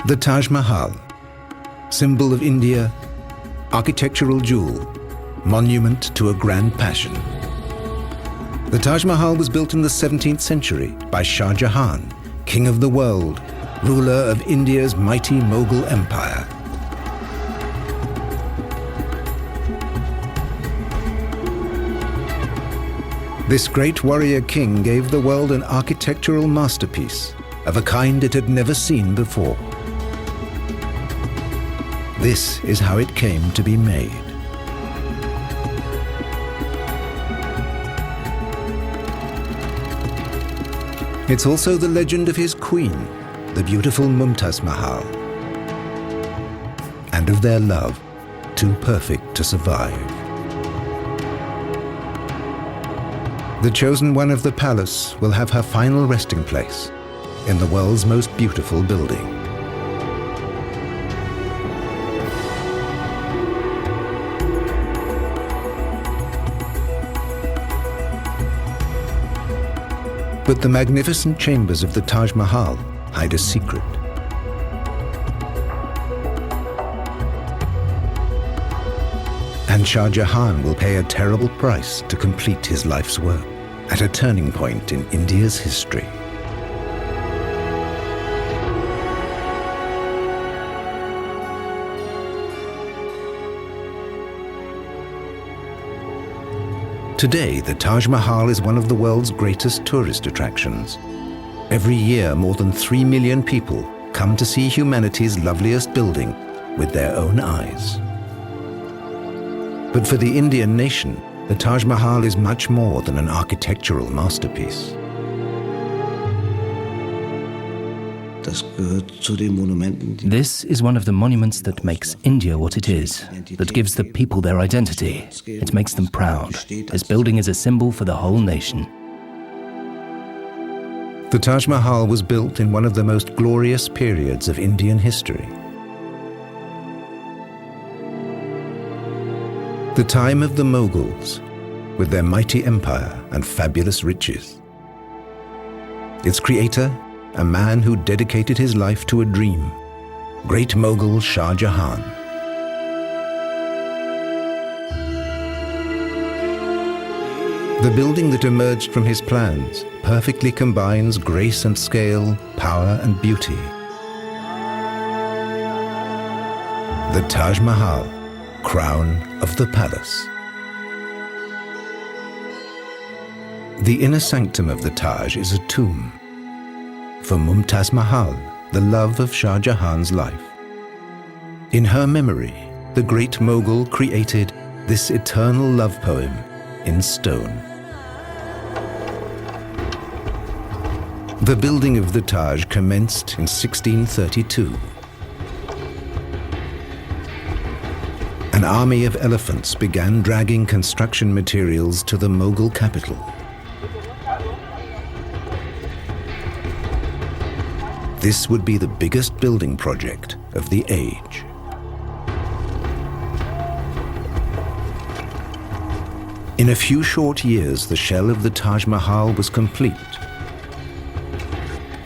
The Taj Mahal, symbol of India, architectural jewel, monument to a grand passion. The Taj Mahal was built in the 17th century by Shah Jahan, king of the world, ruler of India's mighty Mughal empire. This great warrior king gave the world an architectural masterpiece of a kind it had never seen before. This is how it came to be made. It's also the legend of his queen, the beautiful Mumtaz Mahal, and of their love, too perfect to survive. The chosen one of the palace will have her final resting place in the world's most beautiful building. But the magnificent chambers of the Taj Mahal hide a secret. And Shah Jahan will pay a terrible price to complete his life's work at a turning point in India's history. Today, the Taj Mahal is one of the world's greatest tourist attractions. Every year, more than 3 million people come to see humanity's loveliest building with their own eyes. But for the Indian nation, the Taj Mahal is much more than an architectural masterpiece. This is one of the monuments that makes India what it is, that gives the people their identity. It makes them proud. This building is a symbol for the whole nation. The Taj Mahal was built in one of the most glorious periods of Indian history. The time of the Mughals, with their mighty empire and fabulous riches. Its creator, a man who dedicated his life to a dream, great Mughal Shah Jahan. The building that emerged from his plans perfectly combines grace and scale, power and beauty. The Taj Mahal, crown of the palace. The inner sanctum of the Taj is a tomb for Mumtaz Mahal, the love of Shah Jahan's life. In her memory, the great Mughal created this eternal love poem in stone. The building of the Taj commenced in 1632. An army of elephants began dragging construction materials to the Mughal capital. This would be the biggest building project of the age. In a few short years, the shell of the Taj Mahal was complete,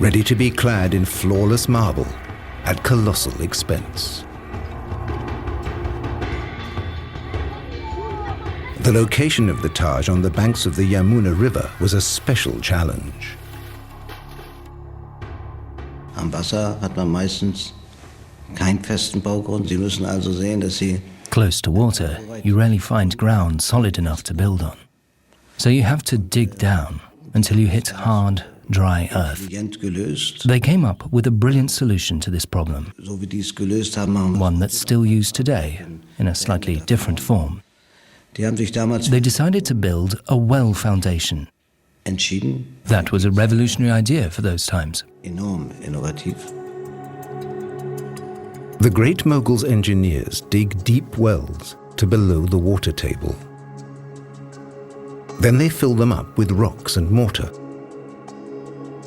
ready to be clad in flawless marble at colossal expense. The location of the Taj on the banks of the Yamuna River was a special challenge. Am Wasser hat man meistens keinen festen Baugrund. Sie müssen also sehen, dass Sie Close to water, you rarely find ground solid enough to build on. So you have to dig down until you hit hard, dry earth. They came up with a brilliant solution to this problem, one that's still used today in a slightly different form. They decided to build a well foundation. That was a revolutionary idea for those times. Enorm innovativ. The great Mughals' engineers dig deep wells to below the water table. Then they fill them up with rocks and mortar.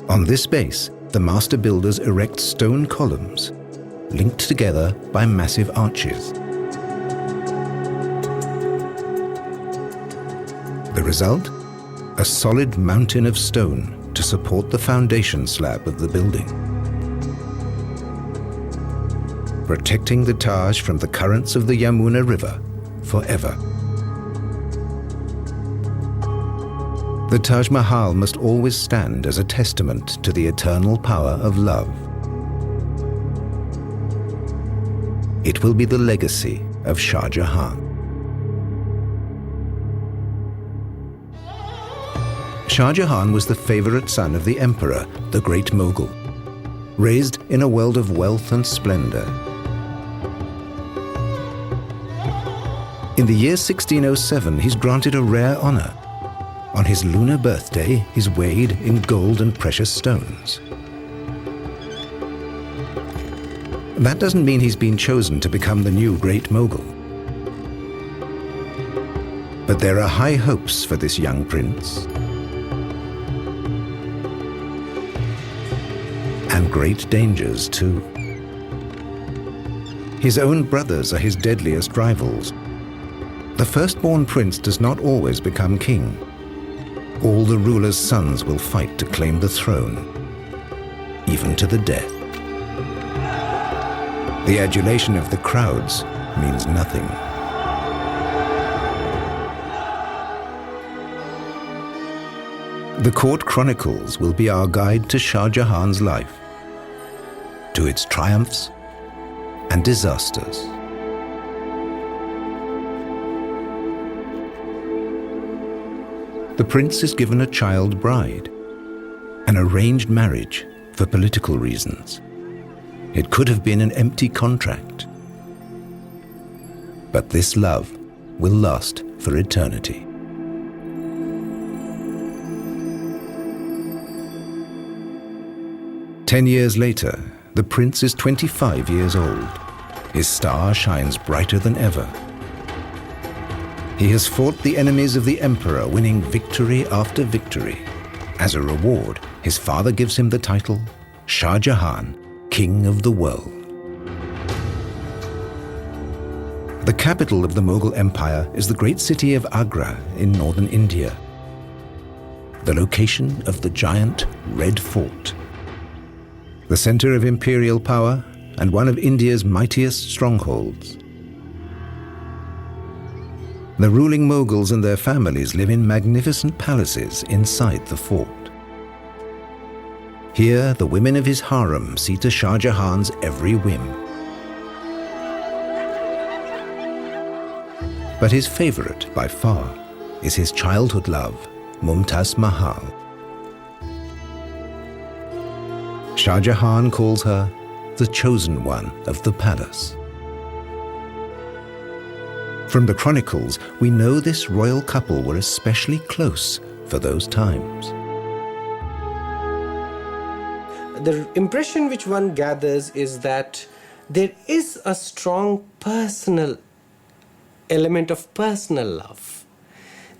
On this base, the master builders erect stone columns, linked together by massive arches. The result? A solid mountain of stone to support the foundation slab of the building. protecting the Taj from the currents of the Yamuna River forever. The Taj Mahal must always stand as a testament to the eternal power of love. It will be the legacy of Shah Jahan. Shah Jahan was the favorite son of the emperor, the Great Mughal, raised in a world of wealth and splendor. In the year 1607, he's granted a rare honor. On his lunar birthday, he's weighed in gold and precious stones. That doesn't mean he's been chosen to become the new Great Mughal. But there are high hopes for this young prince. And great dangers too. His own brothers are his deadliest rivals. The firstborn prince does not always become king. All the ruler's sons will fight to claim the throne, even to the death. The adulation of the crowds means nothing. The court chronicles will be our guide to Shah Jahan's life, to its triumphs and disasters. The prince is given a child bride, an arranged marriage for political reasons. It could have been an empty contract. But this love will last for eternity. Ten years later, the prince is 25 years old. His star shines brighter than ever. He has fought the enemies of the emperor, winning victory after victory. As a reward, his father gives him the title Shah Jahan, King of the World. The capital of the Mughal Empire is the great city of Agra in northern India, the location of the giant Red Fort, the center of imperial power and one of India's mightiest strongholds. The ruling Mughals and their families live in magnificent palaces inside the fort. Here, the women of his harem see to Shah Jahan's every whim. But his favorite, by far, is his childhood love, Mumtaz Mahal. Shah Jahan calls her the chosen one of the palace. From the chronicles, we know this royal couple were especially close for those times. The impression which one gathers is that there is a strong personal element of personal love.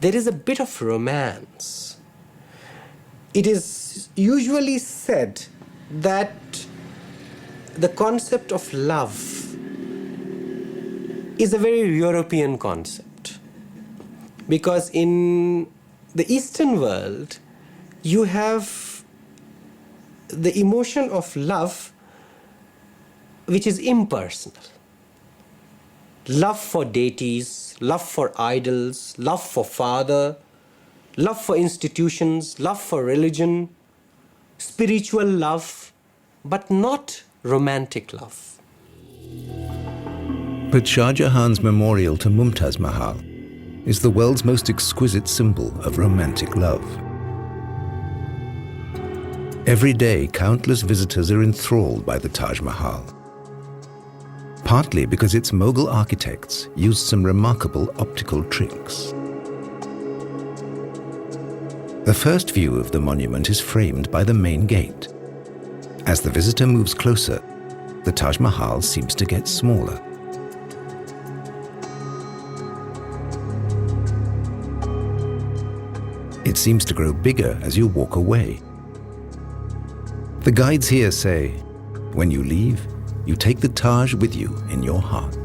There is a bit of romance. It is usually said that the concept of love is a very European concept, because in the Eastern world you have the emotion of love which is impersonal. Love for deities, love for idols, love for father, love for institutions, love for religion, spiritual love, but not romantic love. But Shah Jahan's memorial to Mumtaz Mahal is the world's most exquisite symbol of romantic love. Every day, countless visitors are enthralled by the Taj Mahal, partly because its Mughal architects used some remarkable optical tricks. The first view of the monument is framed by the main gate. As the visitor moves closer, the Taj Mahal seems to get smaller. It seems to grow bigger as you walk away. The guides here say, when you leave, you take the Taj with you in your heart.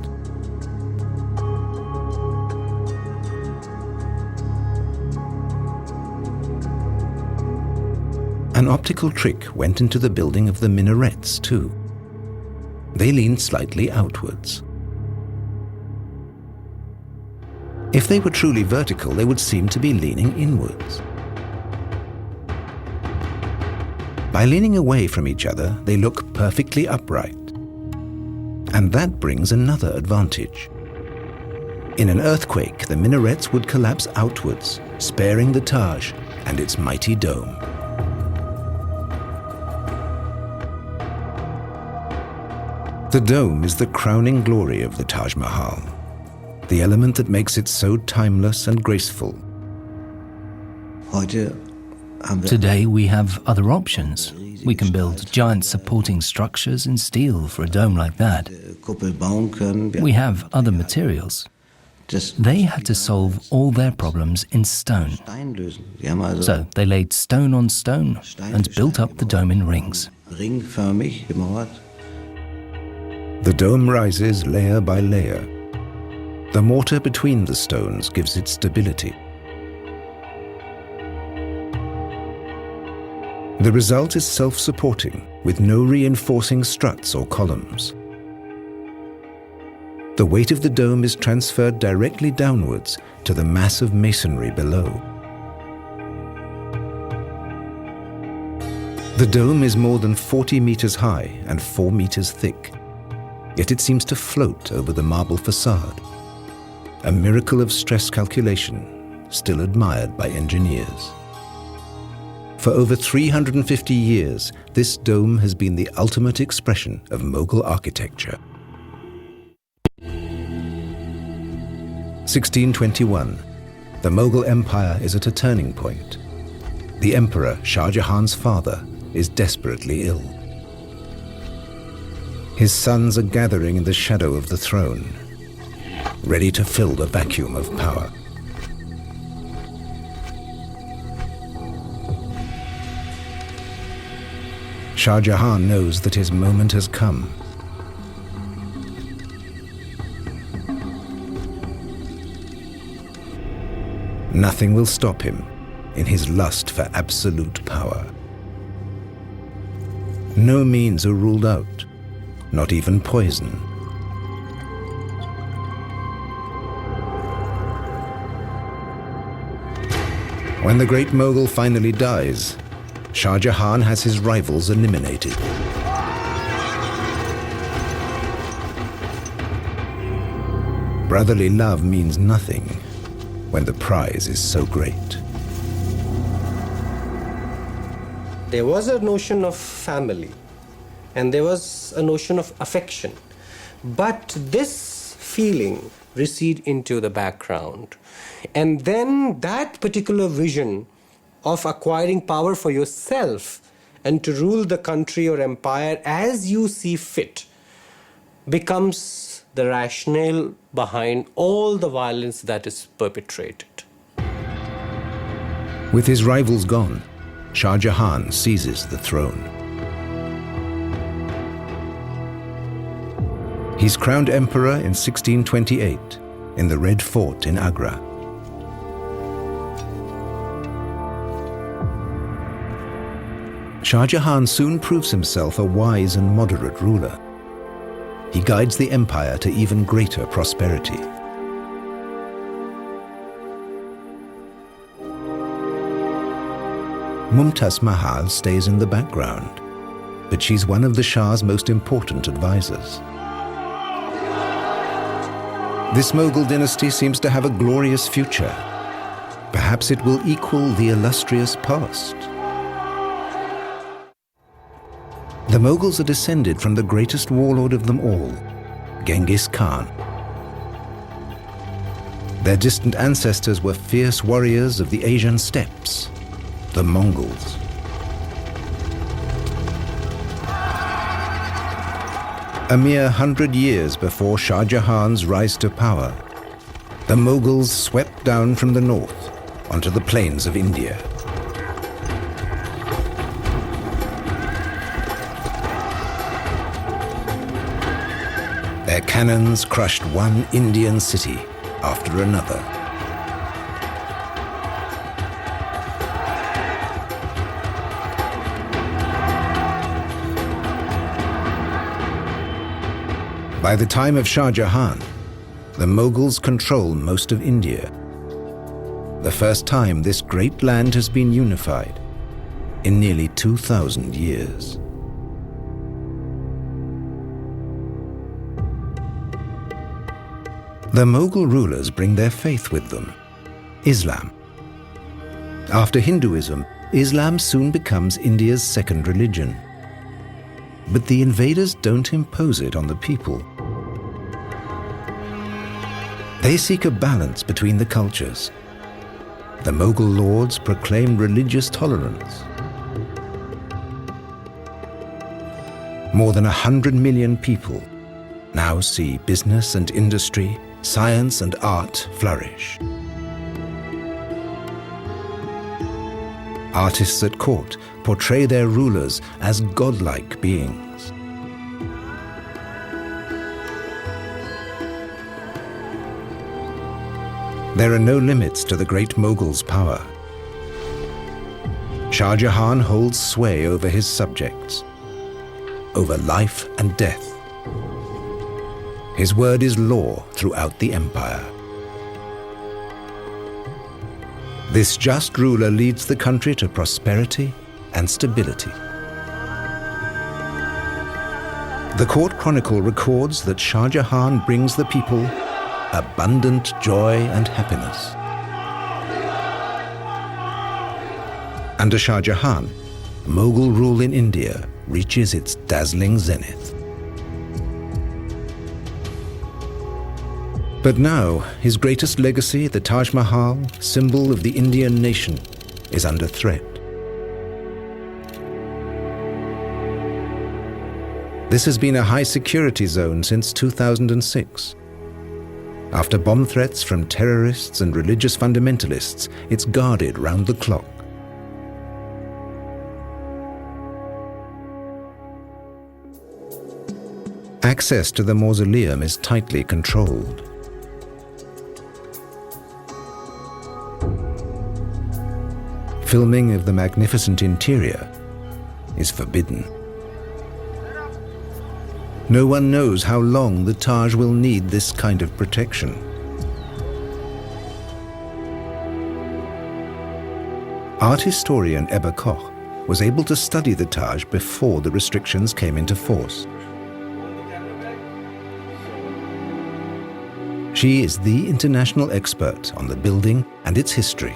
An optical trick went into the building of the minarets too. They lean slightly outwards. If they were truly vertical, they would seem to be leaning inwards. By leaning away from each other, they look perfectly upright. And that brings another advantage. In an earthquake, the minarets would collapse outwards, sparing the Taj and its mighty dome. The dome is the crowning glory of the Taj Mahal, the element that makes it so timeless and graceful. Today we have other options. We can build giant supporting structures in steel for a dome like that. We have other materials. They had to solve all their problems in stone. So they laid stone on stone and built up the dome in rings. The dome rises layer by layer. The mortar between the stones gives it stability. The result is self-supporting, with no reinforcing struts or columns. The weight of the dome is transferred directly downwards to the mass of masonry below. The dome is more than 40 meters high and 4 meters thick, yet it seems to float over the marble facade, a miracle of stress calculation still admired by engineers. For over 350 years, this dome has been the ultimate expression of Mughal architecture. 1621. The Mughal Empire is at a turning point. The Emperor, Shah Jahan's father, is desperately ill. His sons are gathering in the shadow of the throne, ready to fill the vacuum of power. Shah Jahan knows that his moment has come. Nothing will stop him in his lust for absolute power. No means are ruled out, not even poison. When the great Mughal finally dies, Shah Jahan has his rivals eliminated. Brotherly love means nothing when the prize is so great. There was a notion of family and there was a notion of affection, but this feeling recede into the background. And then that particular vision of acquiring power for yourself and to rule the country or empire as you see fit becomes the rationale behind all the violence that is perpetrated. With his rivals gone, Shah Jahan seizes the throne. He's crowned emperor in 1628 in the Red Fort in Agra. Shah Jahan soon proves himself a wise and moderate ruler. He guides the empire to even greater prosperity. Mumtaz Mahal stays in the background, but she's one of the Shah's most important advisors. This Mughal dynasty seems to have a glorious future. Perhaps it will equal the illustrious past. The Mughals are descended from the greatest warlord of them all, Genghis Khan. Their distant ancestors were fierce warriors of the Asian steppes, the Mongols. A mere 100 years before Shah Jahan's rise to power, the Mughals swept down from the north onto the plains of India. Their cannons crushed one Indian city after another. By the time of Shah Jahan, the Mughals control most of India. The first time this great land has been unified in nearly 2,000 years. The Mughal rulers bring their faith with them, Islam. After Hinduism, Islam soon becomes India's second religion. But the invaders don't impose it on the people. They seek a balance between the cultures. The Mughal lords proclaim religious tolerance. More than 100 million people now see business and industry, science and art flourish. Artists at court portray their rulers as godlike beings. There are no limits to the great Mughals' power. Shah Jahan holds sway over his subjects, over life and death. His word is law throughout the empire. This just ruler leads the country to prosperity and stability. The court chronicle records that Shah Jahan brings the people abundant joy and happiness. Under Shah Jahan, Mughal rule in India reaches its dazzling zenith. But now, his greatest legacy, the Taj Mahal, symbol of the Indian nation, is under threat. This has been a high-security zone since 2006. After bomb threats from terrorists and religious fundamentalists, it's guarded round the clock. Access to the mausoleum is tightly controlled. Filming of the magnificent interior is forbidden. No one knows how long the Taj will need this kind of protection. Art historian Ebba Koch was able to study the Taj before the restrictions came into force. She is the international expert on the building and its history.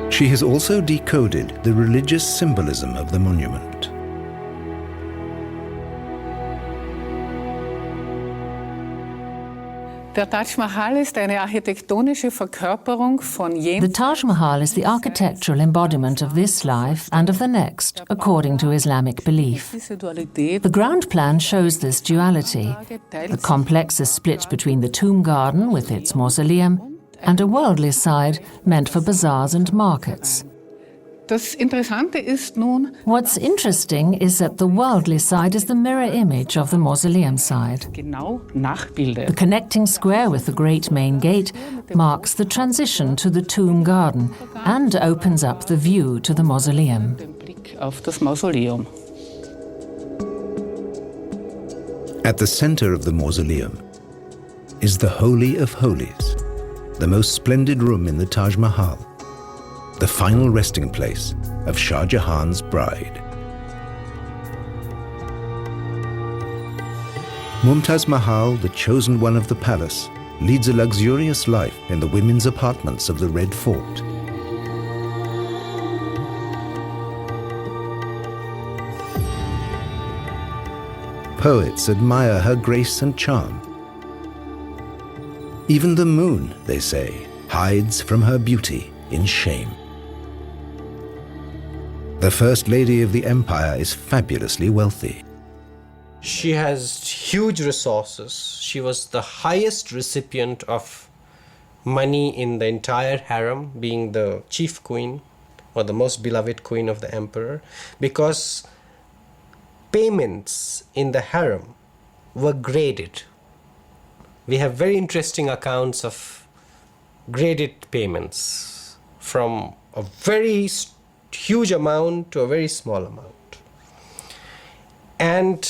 She has also decoded the religious symbolism of the monument. Der Taj Mahal ist eine architektonische Verkörperung von jenem. The Taj Mahal is the architectural embodiment of this life and of the next, according to Islamic belief. The ground plan shows this duality. The complex is split between the tomb garden with its mausoleum and a worldly side meant for bazaars and markets. Das Interessante ist nun, What's interesting is that the worldly side is the mirror image of the mausoleum side. genau nachbildet. The connecting square with the great main gate marks the transition to the tomb garden and opens up the view to the mausoleum. Den Blick auf das Mausoleum. At the center of the mausoleum is the Holy of Holies, the most splendid room in the Taj Mahal, the final resting place of Shah Jahan's bride. Mumtaz Mahal, the chosen one of the palace, leads a luxurious life in the women's apartments of the Red Fort. Poets admire her grace and charm. Even the moon, they say, hides from her beauty in shame. The First Lady of the Empire is fabulously wealthy. She has huge resources. She was the highest recipient of money in the entire harem, being the chief queen or the most beloved queen of the emperor, because payments in the harem were graded. We have very interesting accounts of graded payments from a very huge amount to a very small amount. And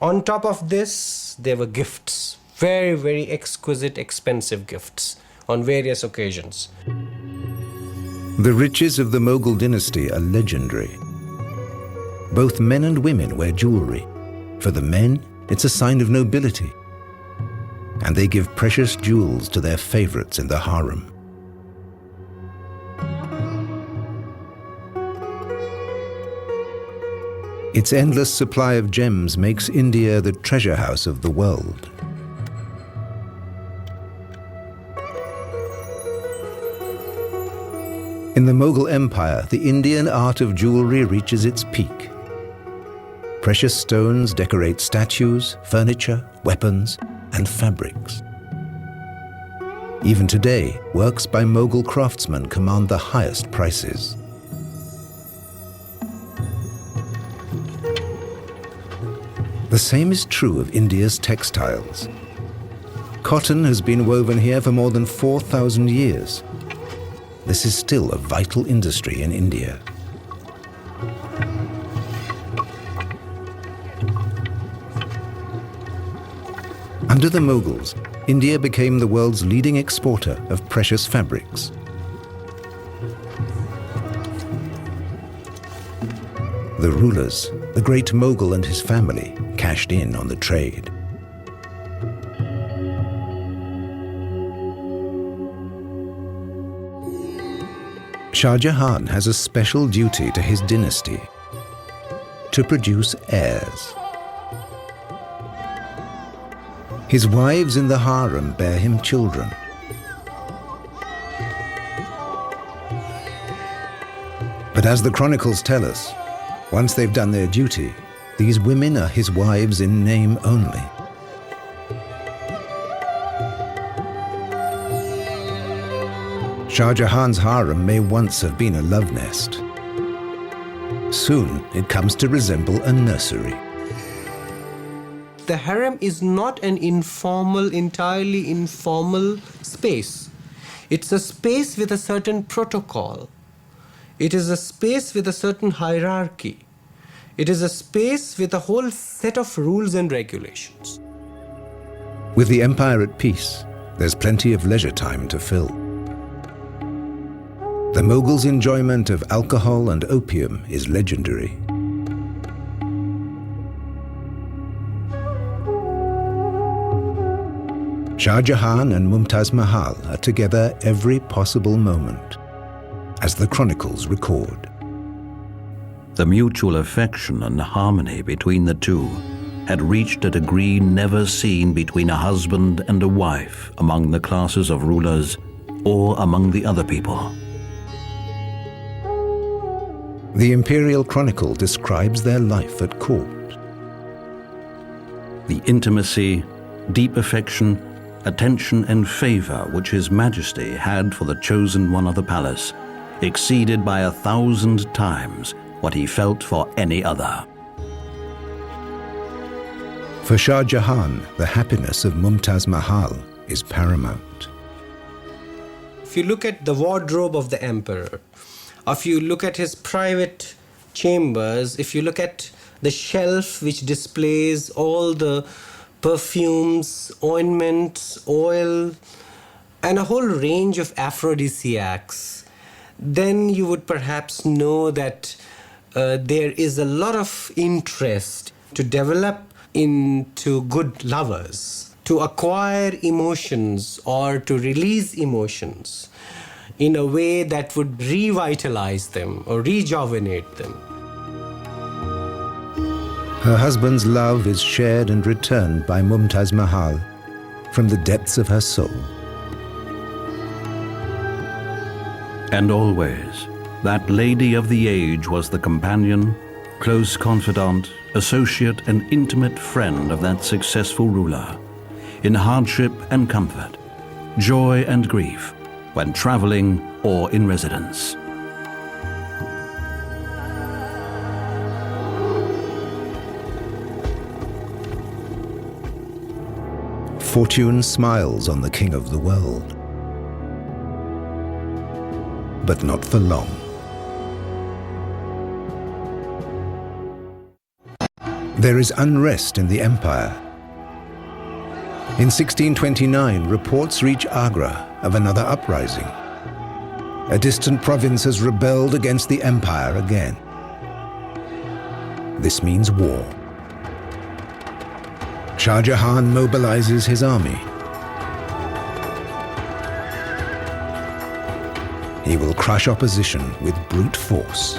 on top of this, there were gifts, very, very exquisite, expensive gifts on various occasions. The riches of the Mughal dynasty are legendary. Both men and women wear jewelry. For the men, it's a sign of nobility. And they give precious jewels to their favorites in the harem. Its endless supply of gems makes India the treasure house of the world. In the Mughal Empire, the Indian art of jewelry reaches its peak. Precious stones decorate statues, furniture, weapons, and fabrics. Even today, works by Mughal craftsmen command the highest prices. The same is true of India's textiles. Cotton has been woven here for more than 4,000 years. This is still a vital industry in India. Under the Mughals, India became the world's leading exporter of precious fabrics. The rulers, the great Mughal and his family, cashed in on the trade. Shah Jahan has a special duty to his dynasty: to produce heirs. His wives in the harem bear him children. But as the chronicles tell us, once they've done their duty, these women are his wives in name only. Shah Jahan's harem may once have been a love nest. Soon it comes to resemble a nursery. The harem is not an informal, entirely informal space. It's a space with a certain protocol. It is a space with a certain hierarchy. It is a space with a whole set of rules and regulations. With the empire at peace, there's plenty of leisure time to fill. The Mughals' enjoyment of alcohol and opium is legendary. Shah Jahan and Mumtaz Mahal are together every possible moment, as the chronicles record. The mutual affection and harmony between the two had reached a degree never seen between a husband and a wife among the classes of rulers or among the other people. The Imperial Chronicle describes their life at court. The intimacy, deep affection, attention and favor which His Majesty had for the chosen one of the palace exceeded by 1,000 times what he felt for any other. For Shah Jahan, the happiness of Mumtaz Mahal is paramount. If you look at the wardrobe of the emperor, if you look at his private chambers, if you look at the shelf which displays all the perfumes, ointments, oil, and a whole range of aphrodisiacs, then you would perhaps know that there is a lot of interest to develop into good lovers, to acquire emotions or to release emotions in a way that would revitalize them or rejuvenate them. Her husband's love is shared and returned by Mumtaz Mahal from the depths of her soul. And always, that lady of the age was the companion, close confidant, associate and intimate friend of that successful ruler, in hardship and comfort, joy and grief, when traveling or in residence. Fortune smiles on the king of the world. But not for long. There is unrest in the empire. In 1629, reports reach Agra of another uprising. A distant province has rebelled against the empire again. This means war. Shah Jahan mobilizes his army. He will crush opposition with brute force.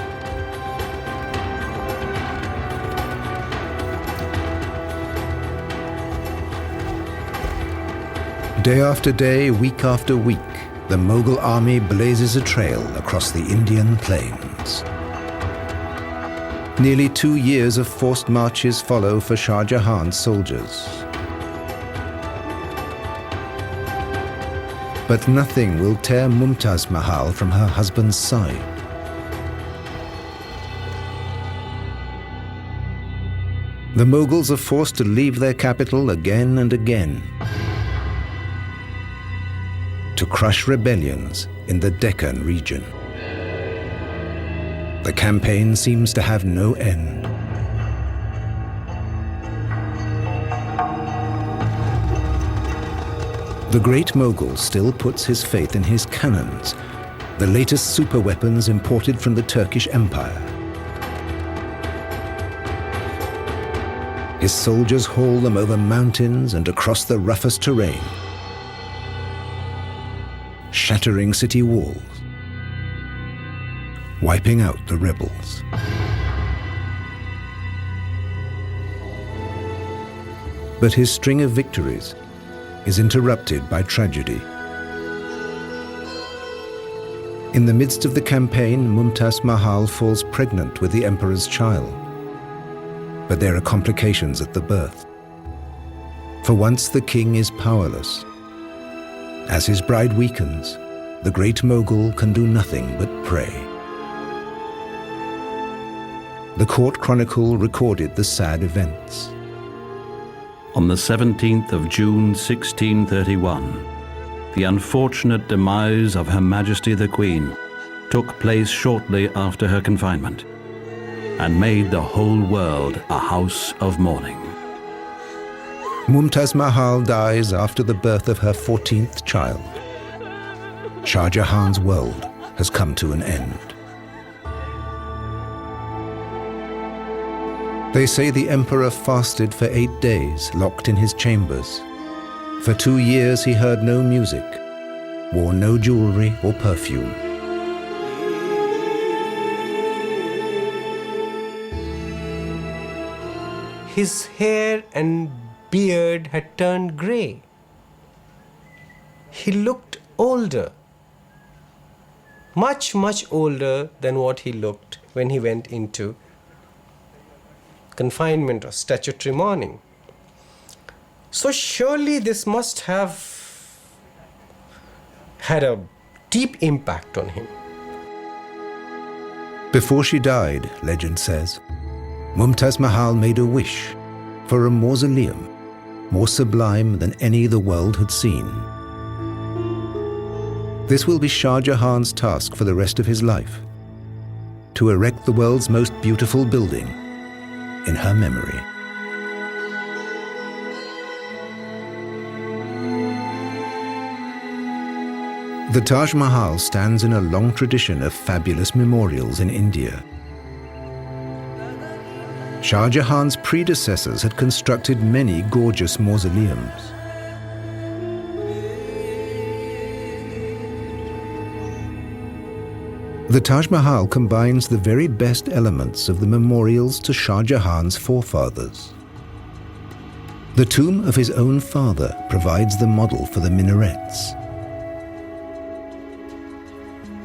Day after day, week after week, the Mughal army blazes a trail across the Indian plains. Nearly 2 years of forced marches follow for Shah Jahan's soldiers. But nothing will tear Mumtaz Mahal from her husband's side. The Mughals are forced to leave their capital again and again, to crush rebellions in the Deccan region. The campaign seems to have no end. The great Mughal still puts his faith in his cannons, the latest superweapons imported from the Turkish Empire. His soldiers haul them over mountains and across the roughest terrain, shattering city walls, wiping out the rebels. But his string of victories is interrupted by tragedy. In the midst of the campaign, Mumtaz Mahal falls pregnant with the emperor's child. But there are complications at the birth. For once, the king is powerless. As his bride weakens, the great Mughal can do nothing but pray. The court chronicle recorded the sad events. On the 17th of June 1631, the unfortunate demise of Her Majesty the Queen took place shortly after her confinement and made the whole world a house of mourning. Mumtaz Mahal dies after the birth of her 14th child. Shah Jahan's world has come to an end. They say the emperor fasted for 8 days, locked in his chambers. For 2 years he heard no music, wore no jewelry or perfume. His hair and beard had turned grey. He looked older, much older than what he looked when he went into confinement or statutory mourning. So surely this must have had a deep impact on him. Before she died, legend says, Mumtaz Mahal made a wish for a mausoleum more sublime than any the world had seen. This will be Shah Jahan's task for the rest of his life, to erect the world's most beautiful building in her memory. The Taj Mahal stands in a long tradition of fabulous memorials in India. Shah Jahan's predecessors had constructed many gorgeous mausoleums. The Taj Mahal combines the very best elements of the memorials to Shah Jahan's forefathers. The tomb of his own father provides the model for the minarets.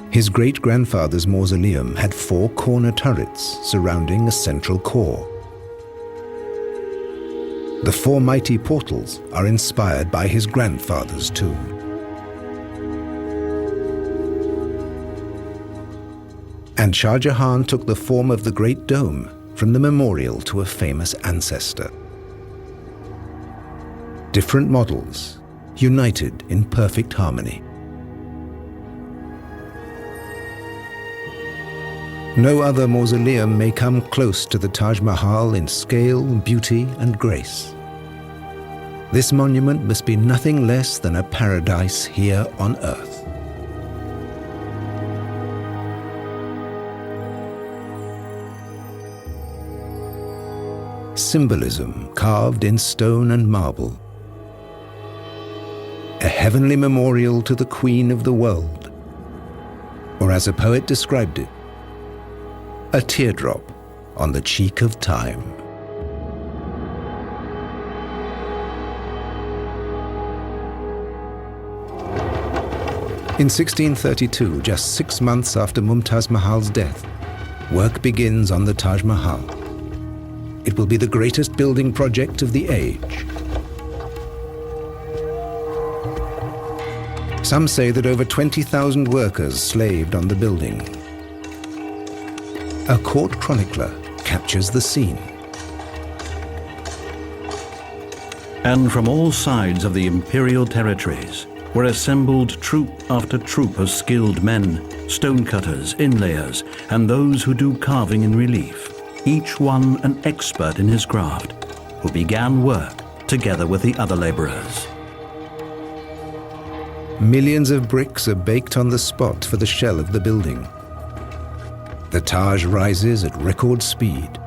His great-grandfather's mausoleum had 4 corner turrets surrounding a central core. The 4 mighty portals are inspired by his grandfather's tomb. And Shah Jahan took the form of the Great Dome from the memorial to a famous ancestor. Different models, united in perfect harmony. No other mausoleum may come close to the Taj Mahal in scale, beauty, and grace. This monument must be nothing less than a paradise here on earth. Symbolism carved in stone and marble. A heavenly memorial to the Queen of the world. Or as a poet described it, a teardrop on the cheek of time. In 1632, just 6 months after Mumtaz Mahal's death, work begins on the Taj Mahal. It will be the greatest building project of the age. Some say that over 20,000 workers slaved on the building. A court chronicler captures the scene. And from all sides of the imperial territories were assembled troop after troop of skilled men, stonecutters, inlayers, and those who do carving in relief, each one an expert in his craft, who began work together with the other laborers. Millions of bricks are baked on the spot for the shell of the building. The Taj rises at record speed.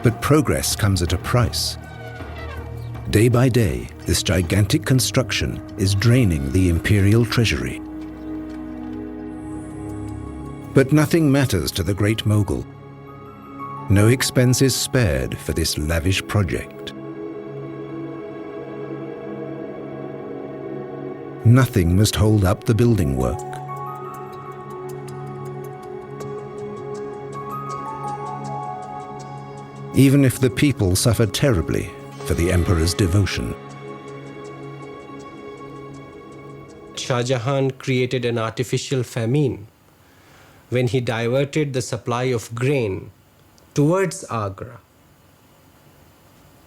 But progress comes at a price. Day by day, this gigantic construction is draining the imperial treasury. But nothing matters to the great mogul. No expense is spared for this lavish project. Nothing must hold up the building work. Even if the people suffer terribly for the emperor's devotion. Shah Jahan created an artificial famine when he diverted the supply of grain towards Agra,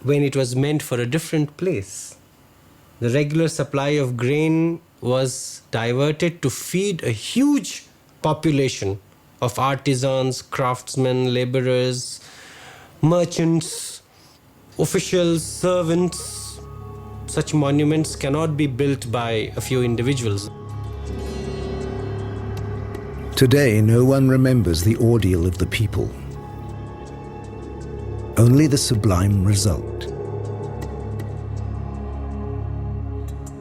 when it was meant for a different place. The regular supply of grain was diverted to feed a huge population of artisans, craftsmen, laborers, merchants, officials, servants. Such monuments cannot be built by a few individuals. Today, no one remembers the ordeal of the people. Only the sublime result.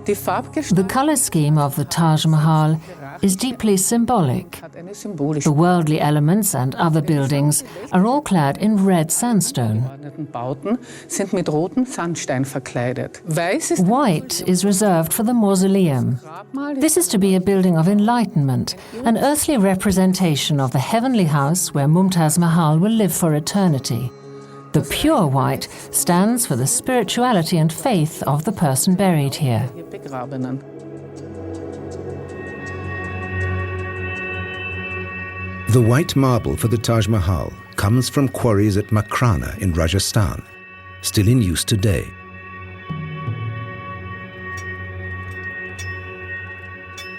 The color scheme of the Taj Mahal is deeply symbolic. The worldly elements and other buildings are all clad in red sandstone. White is reserved for the mausoleum. This is to be a building of enlightenment, an earthly representation of the heavenly house where Mumtaz Mahal will live for eternity. The pure white stands for the spirituality and faith of the person buried here. The white marble for the Taj Mahal comes from quarries at Makrana in Rajasthan, still in use today.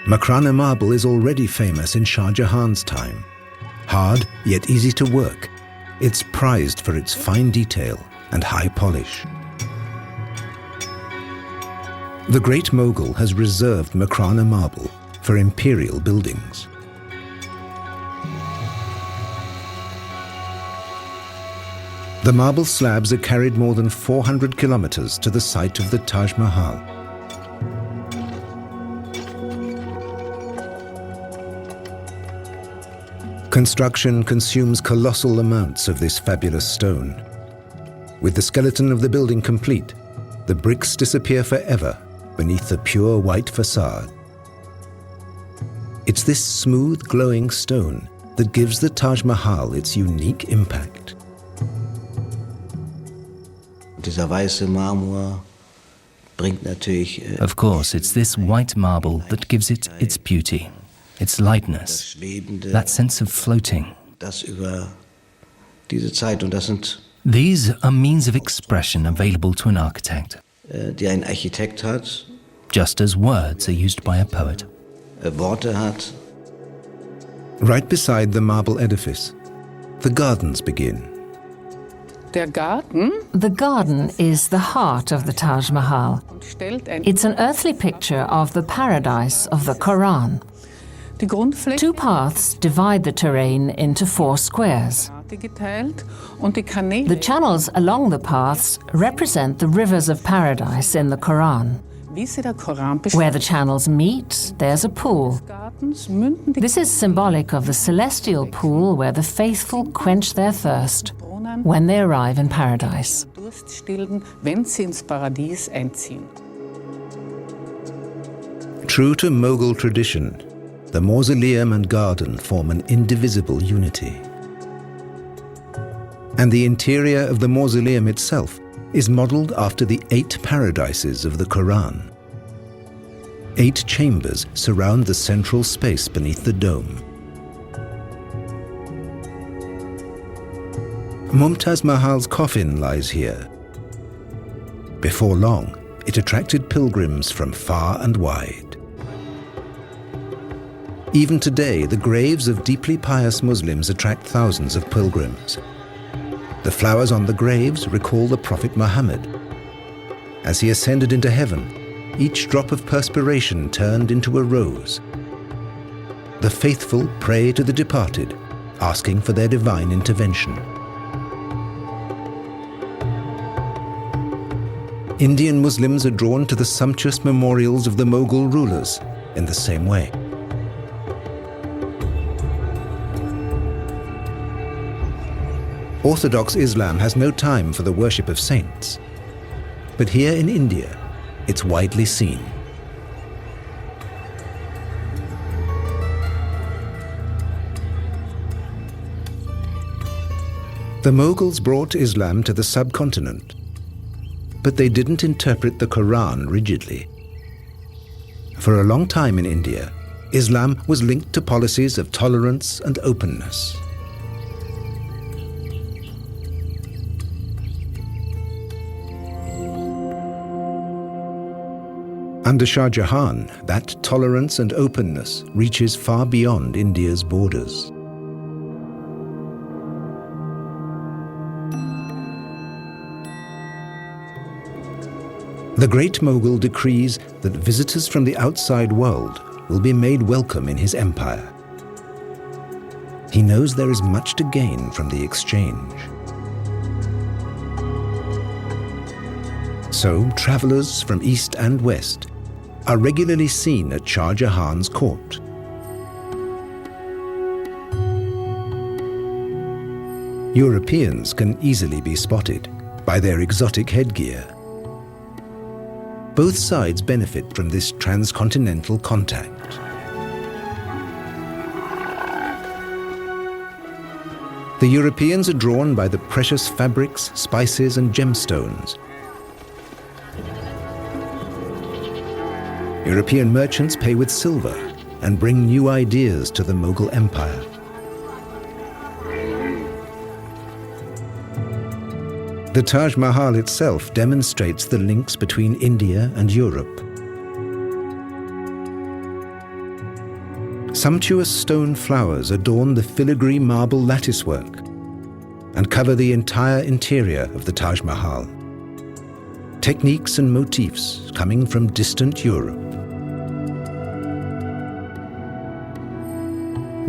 Makrana marble is already famous in Shah Jahan's time. Hard, yet easy to work. It's prized for its fine detail and high polish. The great mogul has reserved Makrana marble for imperial buildings. The marble slabs are carried more than 400 kilometers to the site of the Taj Mahal. Construction consumes colossal amounts of this fabulous stone. With the skeleton of the building complete, the bricks disappear forever beneath the pure white facade. It's this smooth, glowing stone that gives the Taj Mahal its unique impact. Of course, it's this white marble that gives it its beauty, its lightness, that sense of floating. These are means of expression available to an architect, just as words are used by a poet. Right beside the marble edifice, the gardens begin. Der Garten The garden is the heart of the Taj Mahal. stellt ein It's an earthly picture of the paradise of the Quran. die Grundfläche Two paths divide the terrain into 4 squares. geteilt und die Kanäle The channels along the paths represent the rivers of paradise in the Quran. wie sie der Koran Where the channels meet, there's a pool. Gartens münden die This is symbolic of the celestial pool where the faithful quench their thirst when they arrive in paradise. Durst stillen, wenn sie ins Paradies einziehen. True to Mughal tradition, the mausoleum and garden form an indivisible unity. And the interior of the mausoleum itself is modelled after the 8 paradises of the Quran. 8 chambers surround the central space beneath the dome. Mumtaz Mahal's coffin lies here. Before long, it attracted pilgrims from far and wide. Even today, the graves of deeply pious Muslims attract thousands of pilgrims. The flowers on the graves recall the Prophet Muhammad. As he ascended into heaven, each drop of perspiration turned into a rose. The faithful pray to the departed, asking for their divine intervention. Indian Muslims are drawn to the sumptuous memorials of the Mughal rulers in the same way. Orthodox Islam has no time for the worship of saints. But here in India, it's widely seen. The Mughals brought Islam to the subcontinent, but they didn't interpret the Quran rigidly. For a long time in India, Islam was linked to policies of tolerance and openness. Under Shah Jahan, that tolerance and openness reaches far beyond India's borders. The Great Mughal decrees that visitors from the outside world will be made welcome in his empire. He knows there is much to gain from the exchange. So, travelers from east and west are regularly seen at Shah Jahan's court. Europeans can easily be spotted by their exotic headgear. Both sides benefit from this transcontinental contact. The Europeans are drawn by the precious fabrics, spices, and gemstones. European merchants pay with silver and bring new ideas to the Mughal Empire. The Taj Mahal itself demonstrates the links between India and Europe. Sumptuous stone flowers adorn the filigree marble latticework and cover the entire interior of the Taj Mahal. Techniques and motifs coming from distant Europe.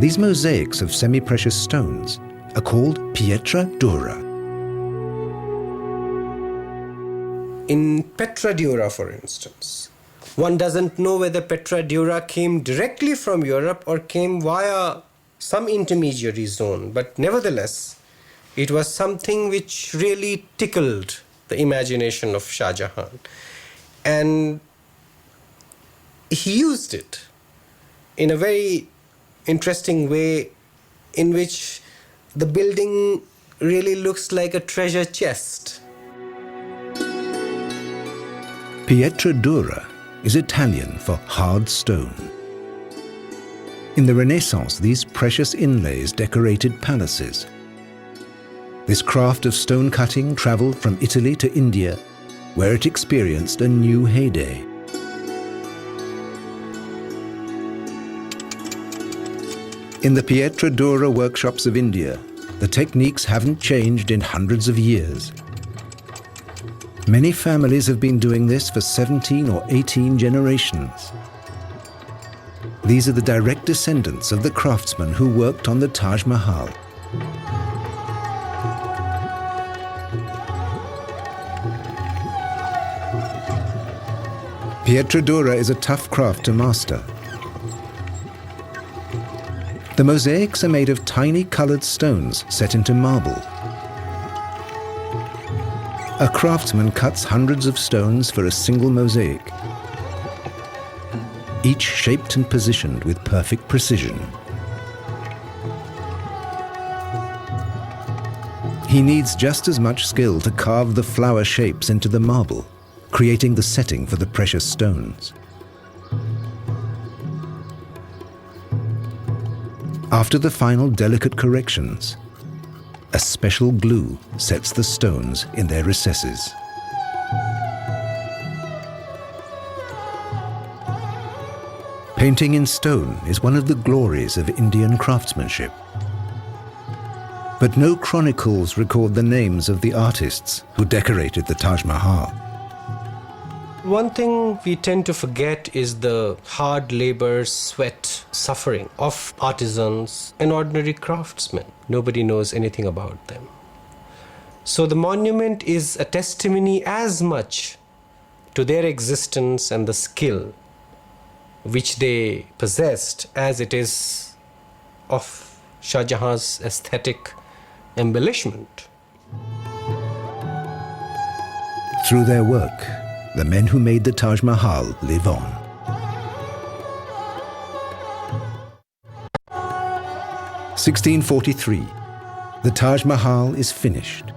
These mosaics of semi-precious stones are called pietra dura. In Petra Dura, for instance, one doesn't know whether Petra Dura came directly from Europe or came via some intermediary zone, but nevertheless, it was something which really tickled the imagination of Shah Jahan. And he used it in a very interesting way in which the building really looks like a treasure chest. Pietra dura is Italian for hard stone. In the Renaissance, these precious inlays decorated palaces. This craft of stone cutting traveled from Italy to India, where it experienced a new heyday. In the Pietra Dura workshops of India, the techniques haven't changed in hundreds of years. Many families have been doing this for 17 or 18 generations. These are the direct descendants of the craftsmen who worked on the Taj Mahal. Pietra Dura is a tough craft to master. The mosaics are made of tiny colored stones set into marble. A craftsman cuts hundreds of stones for a single mosaic, each shaped and positioned with perfect precision. He needs just as much skill to carve the flower shapes into the marble, creating the setting for the precious stones. After the final delicate corrections, a special glue sets the stones in their recesses. Painting in stone is one of the glories of Indian craftsmanship. But no chronicles record the names of the artists who decorated the Taj Mahal. One thing we tend to forget is the hard labor, sweat, suffering of artisans and ordinary craftsmen. Nobody knows anything about them. So the monument is a testimony as much to their existence and the skill which they possessed as it is of Shah Jahan's aesthetic embellishment. Through their work, the men who made the Taj Mahal live on. (1643). The Taj Mahal is finished.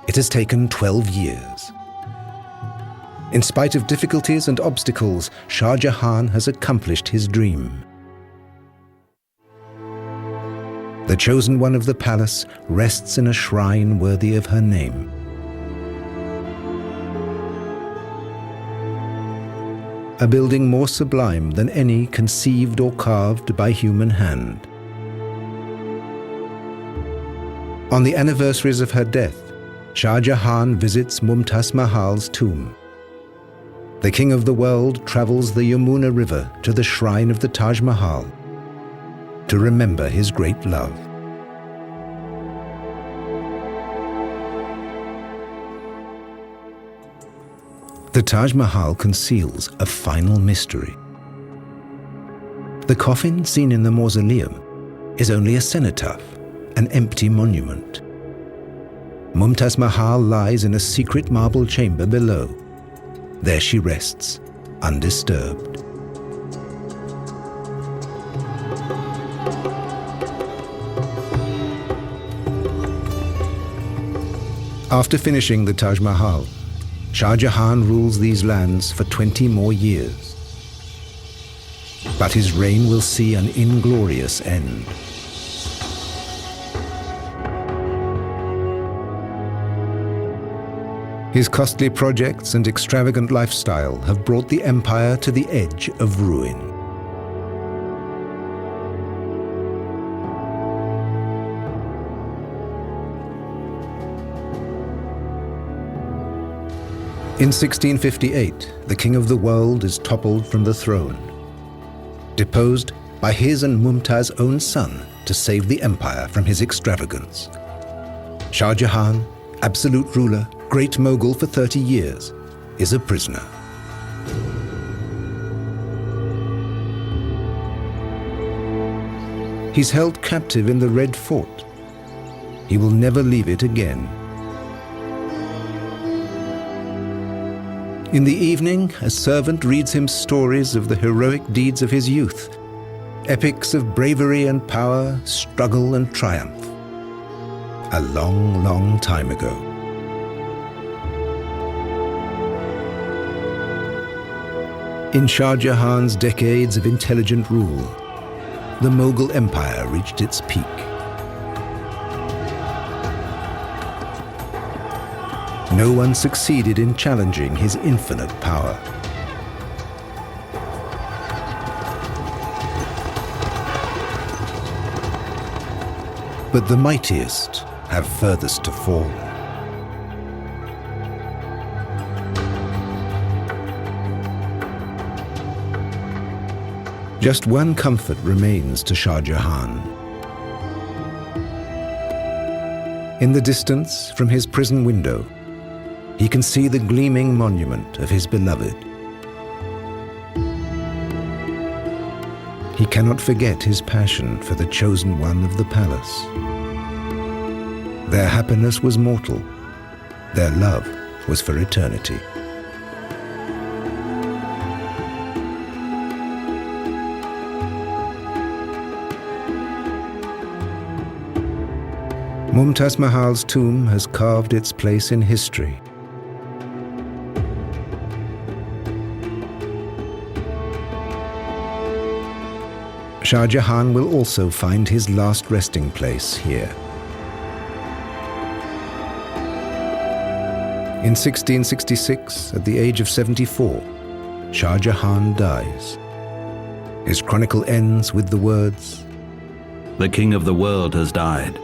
It has taken 12 years. In spite of difficulties and obstacles, Shah Jahan has accomplished his dream. The chosen one of the palace rests in a shrine worthy of her name. A building more sublime than any conceived or carved by human hand. On the anniversaries of her death, Shah Jahan visits Mumtaz Mahal's tomb. The king of the world travels the Yamuna River to the shrine of the Taj Mahal to remember his great love. The Taj Mahal conceals a final mystery. The coffin seen in the mausoleum is only a cenotaph, an empty monument. Mumtaz Mahal lies in a secret marble chamber below. There she rests, undisturbed. After finishing the Taj Mahal, Shah Jahan rules these lands for 20 more years. But his reign will see an inglorious end. His costly projects and extravagant lifestyle have brought the empire to the edge of ruin. In 1658, the king of the world is toppled from the throne, deposed by his and Mumtaz's own son to save the empire from his extravagance. Shah Jahan, absolute ruler, great mogul for 30 years, is a prisoner. He's held captive in the Red Fort. He will never leave it again. In the evening, a servant reads him stories of the heroic deeds of his youth, epics of bravery and power, struggle and triumph. A long, long time ago. In Shah Jahan's decades of intelligent rule, the Mughal Empire reached its peak. No one succeeded in challenging his infinite power. But the mightiest have furthest to fall. Just one comfort remains to Shah Jahan. In the distance, from his prison window, he can see the gleaming monument of his beloved. He cannot forget his passion for the chosen one of the palace. Their happiness was mortal. Their love was for eternity. Mumtaz Mahal's tomb has carved its place in history. Shah Jahan will also find his last resting place here. In 1666, at the age of 74, Shah Jahan dies. His chronicle ends with the words, "The king of the world has died."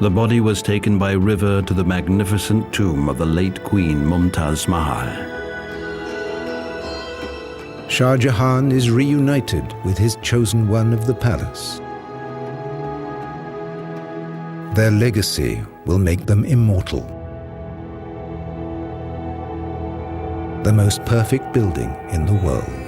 The body was taken by river to the magnificent tomb of the late Queen Mumtaz Mahal. Shah Jahan is reunited with his chosen one of the palace. Their legacy will make them immortal. The most perfect building in the world.